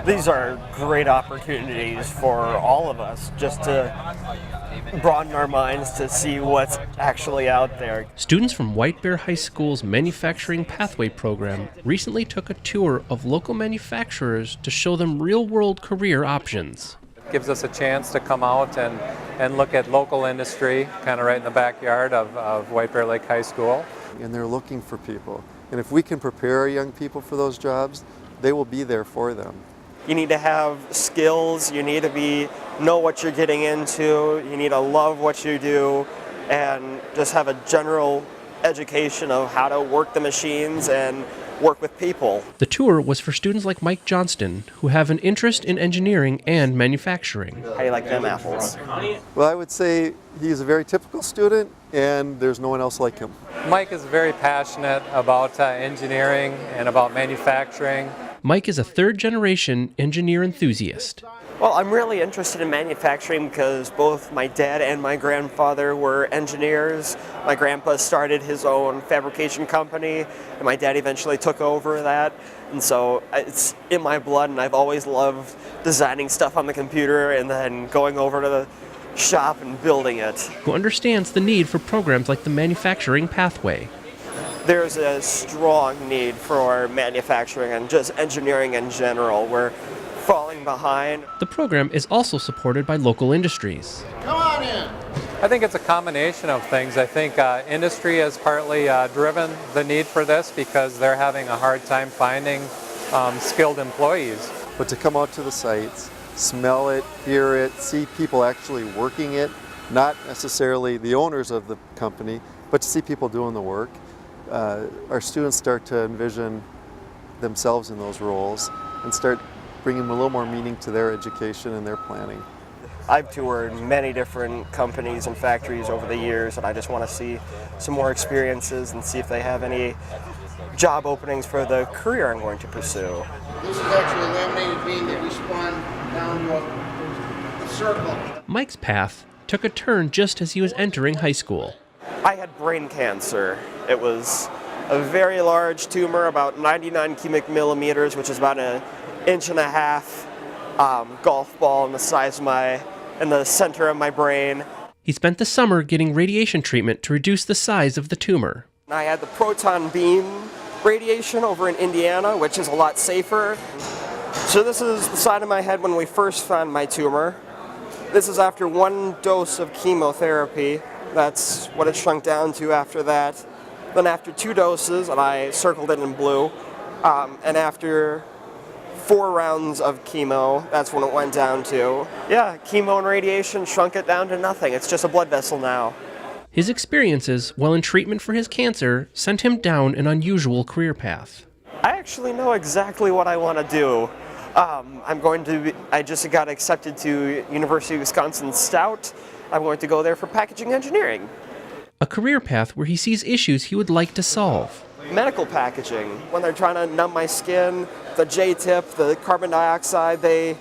These are great opportunities for all of us just to broaden our minds to see what's actually out there. Students from White Bear High School's Manufacturing Pathway program recently took a tour of local manufacturers to show them real-world career options. It gives us a chance to come out and look at local industry, kind of right in the backyard of White Bear Lake High School. And they're looking for people. And if we can prepare our young people for those jobs, they will be there for them. You need to have skills, you need to know what you're getting into, you need to love what you do, and just have a general education of how to work the machines and work with people. The tour was for students like Mike Johnston, who have an interest in engineering and manufacturing. How do you like them apples? Well, I would say he's a very typical student, and there's no one else like him. Mike is very passionate about engineering and about manufacturing. Mike is a third-generation engineer enthusiast. Well, I'm really interested in manufacturing because both my dad and my grandfather were engineers. My grandpa started his own fabrication company, and my dad eventually took over that. And so it's in my blood, and I've always loved designing stuff on the computer and then going over to the shop and building it. Who understands the need for programs like the Manufacturing Pathway. There's a strong need for manufacturing and just engineering in general. We're falling behind. The program is also supported by local industries. Come on in. I think it's a combination of things. I think industry has partly driven the need for this because they're having a hard time finding skilled employees. But to come out to the sites, smell it, hear it, see people actually working it, not necessarily the owners of the company, but to see people doing the work, our students start to envision themselves in those roles and start bringing a little more meaning to their education and their planning. I've toured many different companies and factories over the years, and I just want to see some more experiences and see if they have any job openings for the career I'm going to pursue. This is actually a laminated beam that we spun down to a circle. Mike's path took a turn just as he was entering high school. I had brain cancer. It was a very large tumor, about 99 cubic millimeters, which is about an inch and a half golf ball in the center of my brain. He spent the summer getting radiation treatment to reduce the size of the tumor. I had the proton beam radiation over in Indiana, which is a lot safer. So this is the side of my head when we first found my tumor. This is after one dose of chemotherapy. That's what it shrunk down to after that. Then after 2 doses, and I circled it in blue, and after 4 rounds of chemo, that's when it went down to. Yeah, chemo and radiation shrunk it down to nothing. It's just a blood vessel now. His experiences while in treatment for his cancer sent him down an unusual career path. I actually know exactly what I want to do. I just got accepted to University of Wisconsin Stout. I'm going to go there for packaging engineering. A career path where he sees issues he would like to solve. Medical packaging. When they're trying to numb my skin, the J-tip, the carbon dioxide, they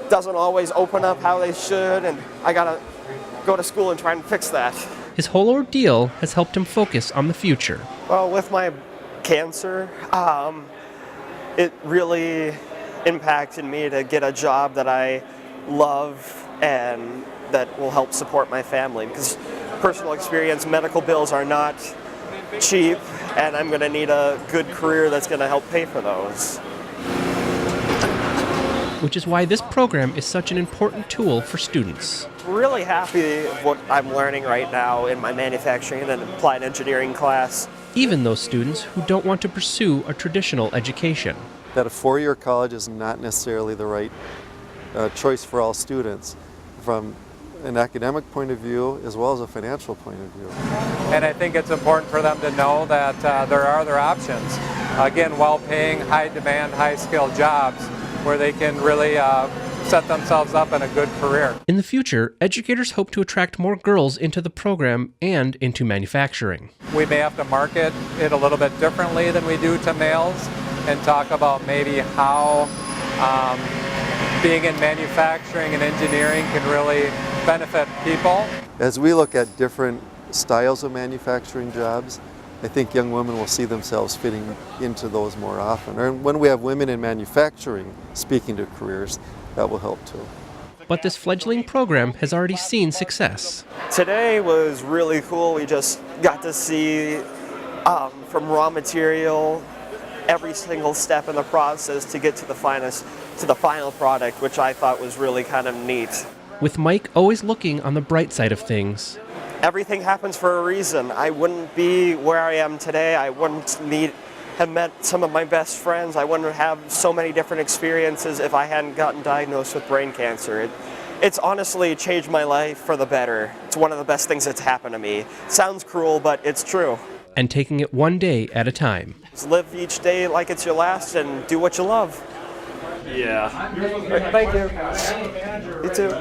doesn't always open up how they should, and I gotta go to school and try and fix that. His whole ordeal has helped him focus on the future. Well, with my cancer, it really impacted me to get a job that I love and that will help support my family, because personal experience, medical bills are not cheap, and I'm going to need a good career that's going to help pay for those. Which is why this program is such an important tool for students. Really happy with what I'm learning right now in my manufacturing and applied engineering class. Even those students who don't want to pursue a traditional education. That a 4-year college is not necessarily the right choice for all students from an academic point of view as well as a financial point of view. And I think it's important for them to know that there are other options. Again, well-paying, high-demand, high-skilled jobs where they can really set themselves up in a good career. In the future, educators hope to attract more girls into the program and into manufacturing. We may have to market it a little bit differently than we do to males and talk about maybe how being in manufacturing and engineering can really benefit people. As we look at different styles of manufacturing jobs I think young women will see themselves fitting into those more often. Or when we have women in manufacturing speaking to careers, that will help too. But this fledgling program has already seen success. Today was really cool. We just got to see from raw material, every single step in the process to get to the final product, which I thought was really kind of neat. With Mike always looking on the bright side of things. Everything happens for a reason. I wouldn't be where I am today. I wouldn't have met some of my best friends. I wouldn't have so many different experiences if I hadn't gotten diagnosed with brain cancer. It's honestly changed my life for the better. It's one of the best things that's happened to me. Sounds cruel, but it's true. And taking it one day at a time. Just live each day like it's your last and do what you love. Yeah. Thank you. You too.